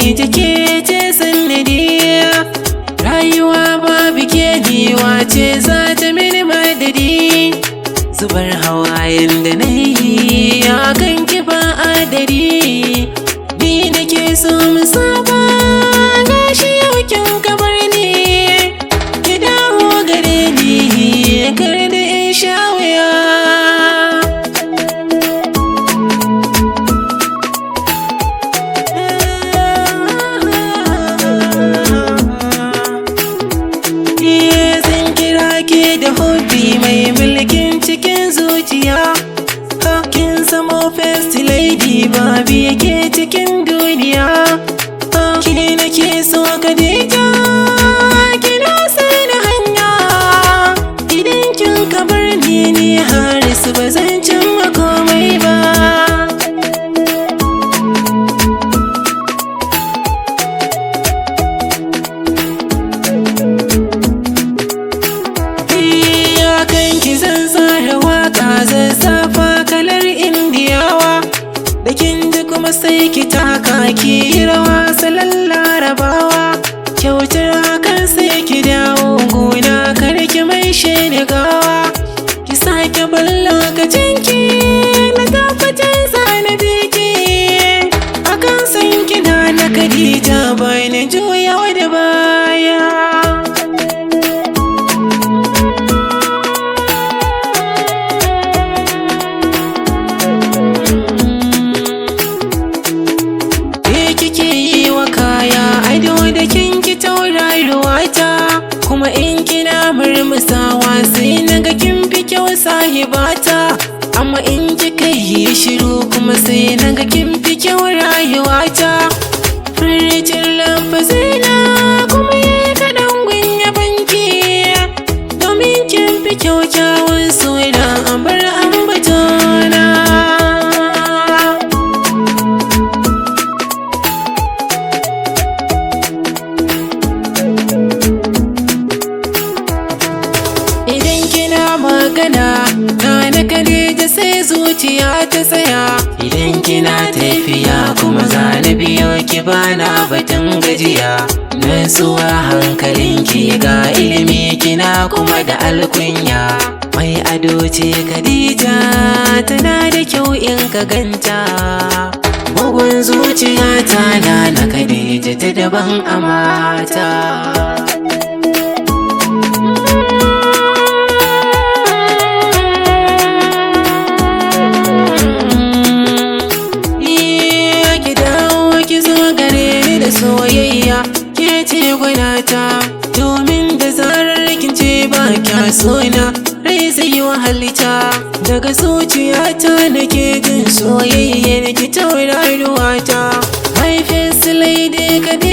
Khadija ke ce sannadi, rayuwa babu ke diwa ce za ta mini madadi. Zubar hawayen da na yi a kan ki ba adadi, ni da ke so mu saba gashi yau kin kabar ni. Ki dawo gare ni kar da in sha wuya. Zan kira ke da hobby mai mulkin cikin zuciya, kin zamo first lady babu yake cikin duniya. Ki nake so Khadija, kina sani hanya, idan kin kabar ni Harisu ba zan cimma komai ba. Kanki zan tsara waka zazzafa kalar indiyawa, da kin ji kuma sai ki taka ki rawa salon larabawa. Kyautar hakan sai ki dawo gona kar ki mai shaida gawa, ki sake ban lokacin ki na tabbatar zana biki. Akan san kina na Khadija bai na juyawa da baya. Kuma in kina murmusawa sai naga kin fi kyau sahibata, amma in kika yi shiru kuma sai naga kin fi kyau rayuwata. Furicin lafazina kuma ya kaɗan gunya banki, domin kin fi kyau kyawun suna a bar ambatona. Magana na Khadija sai zuciya ta tsaya, idan kina tafiya kuma zana biyo ki bana batun gajiya. Nasuwa hankalinki ga ilimi kina kuma da alkunya, mai ado ce Khadija tana da kyau in ka ganta. Bugun zuciya ta na Khadija ta daban a mata. Soyayya ke ce gwanata, domin da zarar kin ce ba kya sona rai zai yi wahalta. Daga zuciyata nake jin soyayya ki tauraruwata. My first lady Khadija.